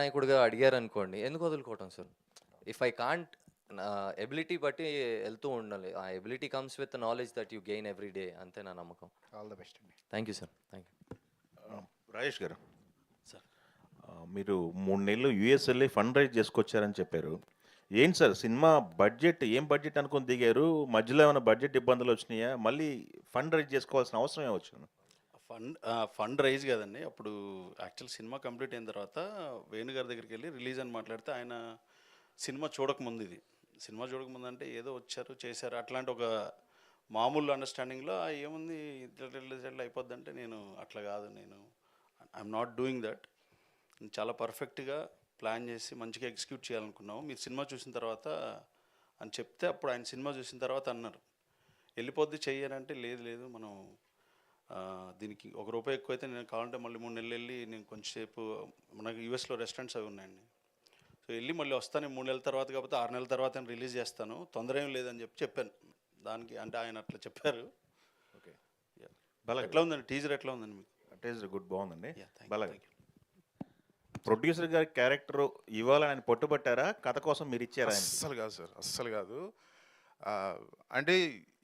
నాయకుడిగా అడిగారనుకోండి, ఎందుకు వదులుకోవటం sir? If I can't నా ఎబిలిటీ బట్టి ఎళ్తూ ఉండాలి. ఆ ability comes with knowledge that you gain every day అంతే నా నమ్మకం. ఆల్ ద బెస్ట్ అండి. Thank you sir. Thank you. Rajesh గారు, సార్. మీరు 3 నెలలు యూఎస్ వెళ్ళి ఫండ్ రైజ్ చేసుకొచ్చారని చెప్పారు. ఏంటి సార్ సినిమా బడ్జెట్ ఏం బడ్జెట్ అనుకుని దిగారు? మధ్యలో ఏమైనా బడ్జెట్ ఇబ్బందులు వచ్చినాయా? మళ్ళీ ఫండ్ రైజ్ చేసుకోవాల్సిన అవసరం ఏమొచ్చింది? ఫండ్ రైజ్ కదండి. అప్పుడు యాక్చువల్ సినిమా కంప్లీట్ అయిన తర్వాత వేణు గారి దగ్గరికి వెళ్ళి రిలీజ్ అని మాట్లాడితే ఆయన సినిమా చూడకముందు ఇది సినిమా చూడకముందు అంటే ఏదో వచ్చారు చేశారు అట్లాంటి ఒక మామూలు అండర్స్టాండింగ్లో ఏముంది ఇట్లా అయిపోద్ది అంటే నేను అట్లా కాదు, నేను ఐఎమ్ నాట్ డూయింగ్ దట్. చాలా పర్ఫెక్ట్గా ప్లాన్ చేసి మంచిగా ఎగ్జిక్యూట్ చేయాలనుకున్నాము. మీరు సినిమా చూసిన తర్వాత అని చెప్తే అప్పుడు ఆయన సినిమా చూసిన తర్వాత అన్నారు వెళ్ళిపోద్ది చెయ్యనంటే లేదు లేదు మనం దీనికి ₹1 ఎక్కువైతే నేను కావాలంటే మళ్ళీ 3 నెలలు వెళ్ళి నేను కొంచెంసేపు మనకి యూఎస్లో రెస్టారెంట్స్ అవి ఉన్నాయండి. సో వెళ్ళి మళ్ళీ వస్తాను 3 నెలల తర్వాత కాకపోతే 6 నెలల తర్వాత నేను రిలీజ్ చేస్తాను, తొందర ఏం లేదని చెప్పాను దానికి. అంటే ఆయన అట్లా చెప్పారు. ఓకే, ఎట్లా ఉందండి టీజర్, ఎట్లా ఉందండి మీకు? టీజర్ గుడ్, బాగుందండి. Thank బాగా you. ప్రొడ్యూసర్ గారి క్యారెక్టర్ ఇవ్వాలని ఆయన పట్టుబట్టారా? కథ కోసం మీరు ఇచ్చారా? అస్సలు కాదు సార్, అస్సలు కాదు. అంటే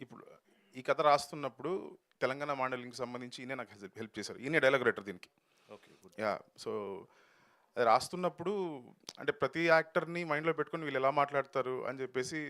ఇప్పుడు ఈ కథ రాస్తున్నప్పుడు తెలంగాణ మాండలింగ్కి సంబంధించి ఈయనే నాకు హెల్ప్ చేశారు. ఈయనే డైలాగ్ రైటర్ దీనికి. Okay, yeah. సో అది రాస్తున్నప్పుడు అంటే ప్రతి యాక్టర్ని మైండ్లో పెట్టుకొని వీళ్ళు ఎలా మాట్లాడతారు అని చెప్పేసి